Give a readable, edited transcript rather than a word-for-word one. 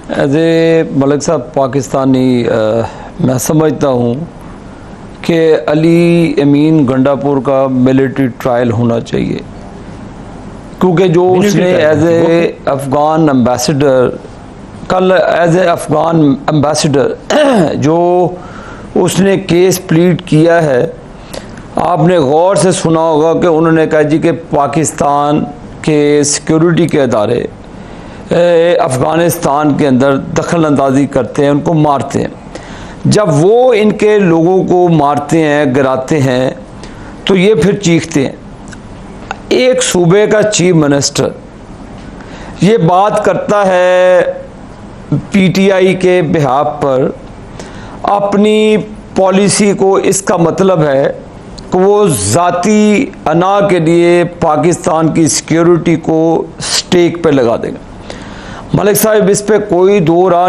As a Malik साहब पाकिस्तानी मैं समझता हूँ कि अली अमीन गंडापुर का मिलिट्री ट्रायल होना चाहिए, क्योंकि जो उसने एज ए अफ़गान एम्बेसडर कल एज ए अफ़गान एम्बेसडर जो उसने केस प्लीड किया है, आपने गौर से सुना होगा कि उन्होंने कहा जी कि पाकिस्तान के सिक्योरिटी के अदारे अफ़गानिस्तान के अंदर दखल अंदाजी करते हैं, उनको मारते हैं। जब वो इनके लोगों को मारते हैं, गिराते हैं, तो ये फिर चीखते हैं। एक सूबे का चीफ मिनिस्टर ये बात करता है पीटीआई के बिहाफ पर अपनी पॉलिसी को, इसका मतलब है कि वो ज़ाती अना के लिए पाकिस्तान की सिक्योरिटी को स्टेक पे लगा देगा। मलिक साहब, इस पे कोई दो राह